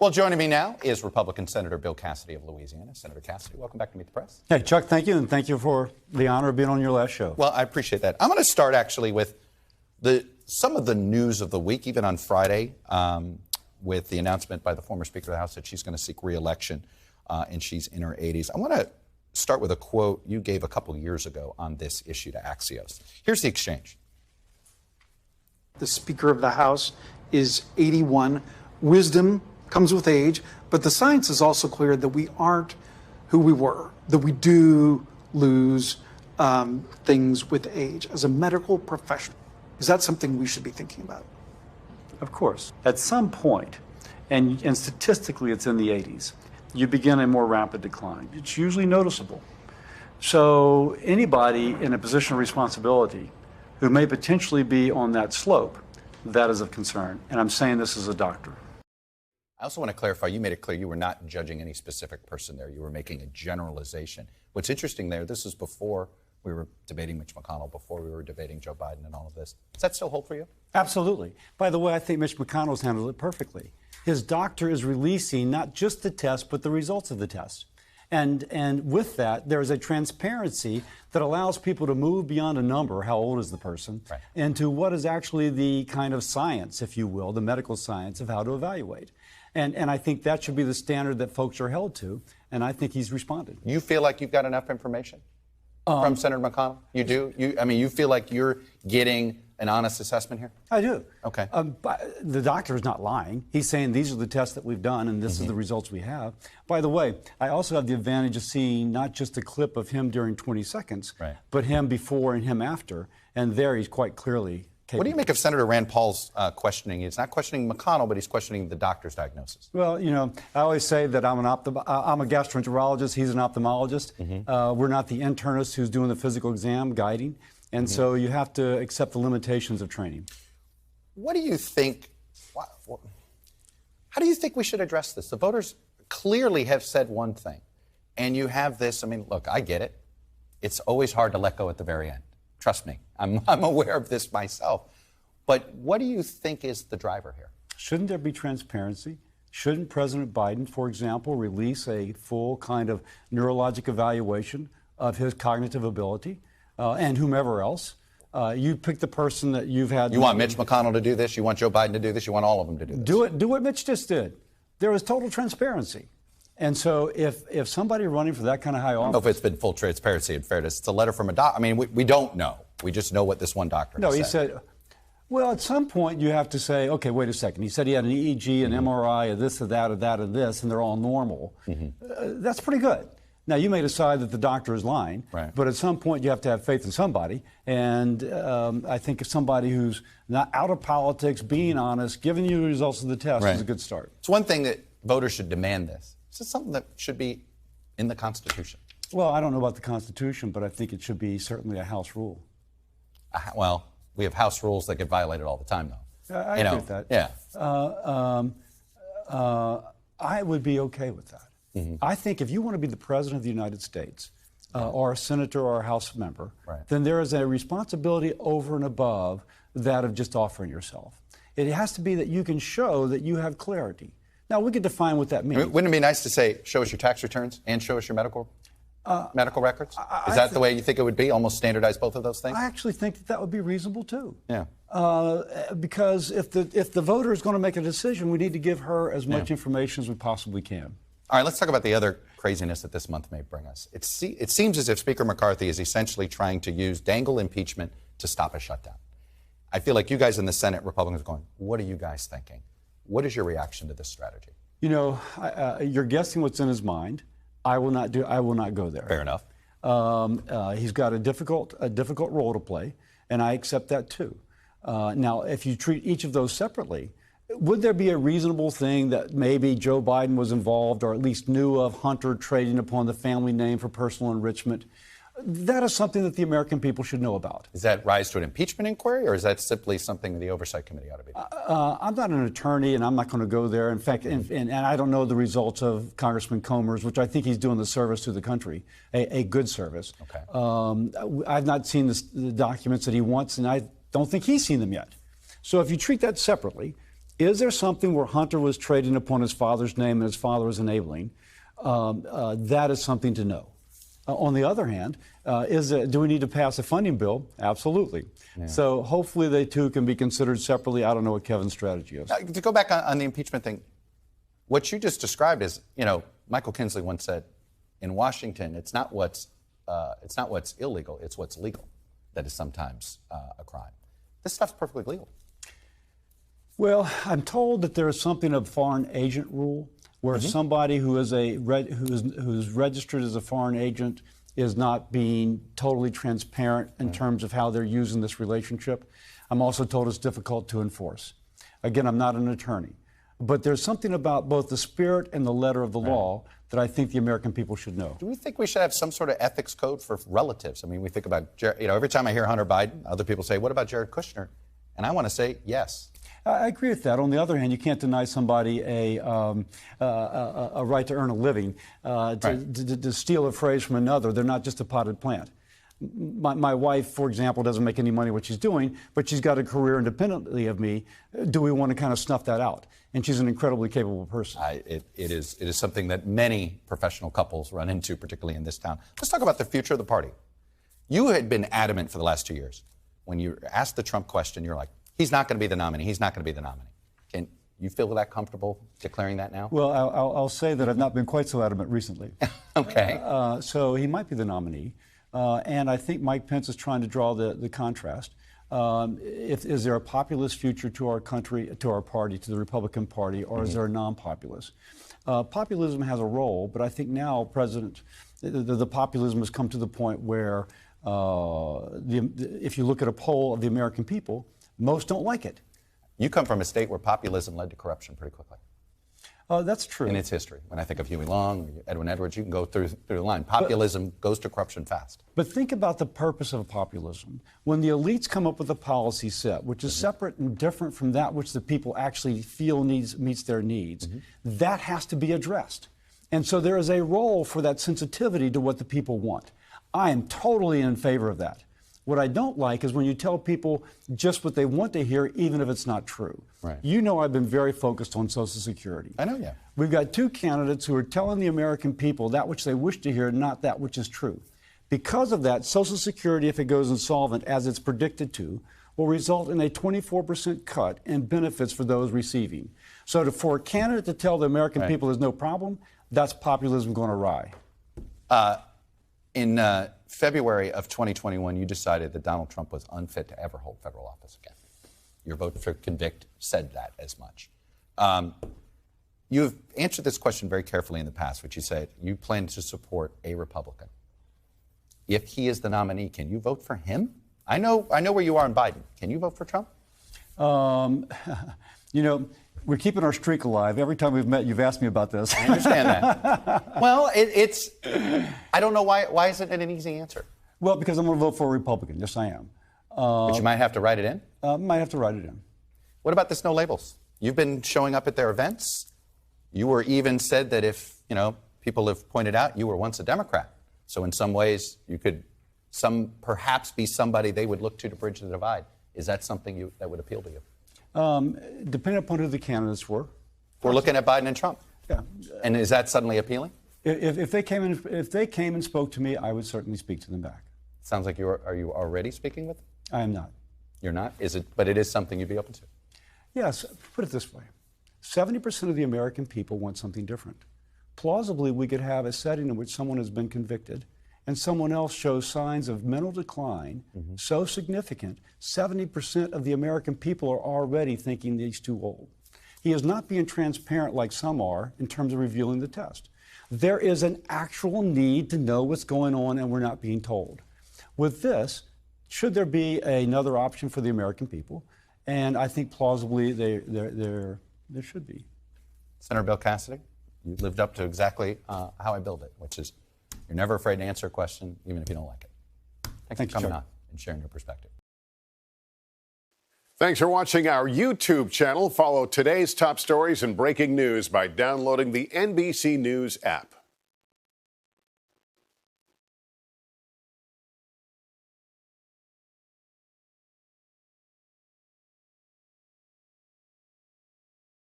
Well, joining me now is Republican Senator Bill Cassidy of Louisiana. Senator Cassidy, welcome back to Meet the Press. Hey, Chuck, thank you, and thank you for the honor of being on your last show. Well, I appreciate that. I'm going to start actually with some of the news of the week, even on Friday, with the announcement by the former Speaker of the House that she's going to seek re-election, and she's in her 80s. I want to start with a quote you gave a couple years ago on this issue to Axios. Here's the exchange. The Speaker of the House is 81. Wisdom comes with age, but the science is also clear that we aren't who we were, that we do lose things with age. As a medical professional, is that something we should be thinking about? Of course. At some point, and statistically it's in the 80s, you begin a more rapid decline. It's usually noticeable. So anybody in a position of responsibility who may potentially be on that slope, that is of concern. And I'm saying this as a doctor. I also want to clarify, you made it clear you were not judging any specific person there. You were making a generalization. What's interesting there, this is before we were debating Mitch McConnell, before we were debating Joe Biden and all of this. Does that still hold for you? Absolutely. By the way, I think Mitch McConnell's handled it perfectly. His doctor is releasing not just the test, but the results of the test. And with that, there is a transparency that allows people to move beyond a number, how old is the person, right, into what is actually the kind of science, if you will, the medical science of how to evaluate. And I think that should be the standard that folks are held to, and I think he's responded. You feel like you've got enough information from Senator McConnell? You do? You feel like you're getting an honest assessment here? I do. Okay. The doctor is not lying. He's saying these are the tests that we've done, and this is the results we have. By the way, I also have the advantage of seeing not just a clip of him during 20 seconds, right, but him before and him after, and there he's quite clearly capable. What do you make of Senator Rand Paul's questioning? He's not questioning McConnell, but he's questioning the doctor's diagnosis. Well, you know, I always say that I'm a gastroenterologist. He's an ophthalmologist. We're not the internist who's doing the physical exam guiding. And so you have to accept the limitations of training. What do you think? How do you think we should address this? The voters clearly have said one thing. And you have this, I mean, look, I get it. It's always hard to let go at the very end. Trust me, I'm aware of this myself. But what do you think is the driver here? Shouldn't there be transparency? Shouldn't President Biden, for example, release a full kind of neurologic evaluation of his cognitive ability and whomever else? You pick the person that you've had. You want Mitch McConnell to do this? You want Joe Biden to do this? You want all of them to do this? Do what Mitch just did. There was total transparency. And so if somebody running for that kind of high office... I don't know if it's been full transparency and fairness. It's a letter from a doctor. I mean, we don't know. We just know what this one doctor has said. No, he said, well, at some point you have to say, okay, wait a second. He said he had an EEG, an MRI, of this, of that, of that, of this, and they're all normal. That's pretty good. Now, you may decide that the doctor is lying, right, but at some point you have to have faith in somebody. And I think if somebody who's not out of politics, being honest, giving you the results of the test is a good start. It's one thing that voters should demand this. Is this something that should be in the Constitution? Well, I don't know about the Constitution, but I think it should be certainly a House rule. Well, we have House rules that get violated all the time, though. I agree with that. Yeah. I would be okay with that. I think if you want to be the President of the United States, or a senator or a House member, then there is a responsibility over and above that of just offering yourself. It has to be that you can show that you have clarity. Now, we could define what that means. Wouldn't it be nice to say, show us your tax returns and show us your medical records? Is that the way you think it would be? Almost standardize both of those things? I actually think that would be reasonable, too. Yeah. Because if the voter is going to make a decision, we need to give her as much information as we possibly can. All right, let's talk about the other craziness that this month may bring us. It seems as if Speaker McCarthy is essentially trying to dangle impeachment to stop a shutdown. I feel like you guys in the Senate, Republicans, are going, what are you guys thinking? What is your reaction to this strategy? You know, you're guessing what's in his mind. I will not go there. Fair enough. He's got a difficult role to play, and I accept that too. Now, if you treat each of those separately, would there be a reasonable thing that maybe Joe Biden was involved or at least knew of Hunter trading upon the family name for personal enrichment? That is something that the American people should know about. Does that rise to an impeachment inquiry, or is that simply something the Oversight Committee ought to be doing? I'm not an attorney, and I'm not going to go there. In fact, and I don't know the results of Congressman Comer's, which I think he's doing the service to the country, a good service. Okay. I've not seen the documents that he wants, and I don't think he's seen them yet. So if you treat that separately, Is there something where Hunter was trading upon his father's name and his father was enabling? That is something to know. On the other hand, do we need to pass a funding bill? Absolutely. Yeah. So hopefully they too can be considered separately. I don't know what Kevin's strategy is. To go back on the impeachment thing, what you just described is, Michael Kinsley once said, in Washington, it's not what's illegal, it's what's legal that is sometimes a crime. This stuff's perfectly legal. Well, I'm told that there is something of foreign agent rule, where somebody who is who's registered as a foreign agent is not being totally transparent in terms of how they're using this relationship. I'm also told it's difficult to enforce. Again, I'm not an attorney, but there's something about both the spirit and the letter of the law that I think the American people should know. Do we think we should have some sort of ethics code for relatives? I mean, we think about, every time I hear Hunter Biden, other people say, what about Jared Kushner? And I want to say yes. I agree with that. On the other hand, you can't deny somebody a right to earn a living, to steal a phrase from another. They're not just a potted plant. My wife, for example, doesn't make any money what she's doing, but she's got a career independently of me. Do we want to kind of snuff that out? And she's an incredibly capable person. It is something that many professional couples run into, particularly in this town. Let's talk about the future of the party. You had been adamant for the last 2 years. When you asked the Trump question, you're like, he's not going to be the nominee. He's not going to be the nominee. Can you feel that comfortable declaring that now? Well, I'll say that I've not been quite so adamant recently. Okay. So he might be the nominee. And I think Mike Pence is trying to draw the contrast. Is there a populist future to our country, to our party, to the Republican Party, or is there a non-populist? Populism has a role, but I think now the populism has come to the point where if you look at a poll of the American people, most don't like it. You come from a state where populism led to corruption pretty quickly. That's true. In its history. When I think of Huey Long, Edwin Edwards, you can go through the line. Populism goes to corruption fast. But think about the purpose of populism. When the elites come up with a policy set, which is separate and different from that which the people actually feel meets their needs, that has to be addressed. And so there is a role for that sensitivity to what the people want. I am totally in favor of that. What I don't like is when you tell people just what they want to hear, even if it's not true. Right. You know I've been very focused on Social Security. I know, yeah. We've got two candidates who are telling the American people that which they wish to hear, not that which is true. Because of that, Social Security, if it goes insolvent, as it's predicted to, will result in a 24% cut in benefits for those receiving. So for a candidate to tell the American people there's no problem, that's populism going awry. In February of 2021, you decided that Donald Trump was unfit to ever hold federal office again. Your vote for convict said that as much. You've answered this question very carefully in the past, which you said you plan to support a Republican. If he is the nominee, can you vote for him? I know where you are on Biden. Can you vote for Trump? We're keeping our streak alive. Every time we've met, you've asked me about this. I understand that. Well, I don't know why isn't it an easy answer? Well, because I'm going to vote for a Republican. Yes, I am. But you might have to write it in? Might have to write it in. What about this no labels? You've been showing up at their events. You were even said that if, people have pointed out you were once a Democrat. So in some ways, you could perhaps be somebody they would look to bridge the divide. Is that something that would appeal to you? Depending upon who the candidates were. We're looking at Biden and Trump. Yeah. And is that suddenly appealing? If they came and spoke to me, I would certainly speak to them back. Sounds like are you already speaking with them? I am not. You're not? But it is something you'd be open to? Yes. Put it this way. 70% of the American people want something different. Plausibly, we could have a setting in which someone has been convicted and someone else shows signs of mental decline so significant, 70% of the American people are already thinking he's too old. He is not being transparent like some are in terms of revealing the test. There is an actual need to know what's going on, and we're not being told. With this, should there be another option for the American people? And I think plausibly there should be. Senator Bill Cassidy, you lived up to exactly how I build it, which is you're never afraid to answer a question, even if you don't like it. Thanks for coming on and sharing your perspective. Thanks for watching our YouTube channel. Follow today's top stories and breaking news by downloading the NBC News app.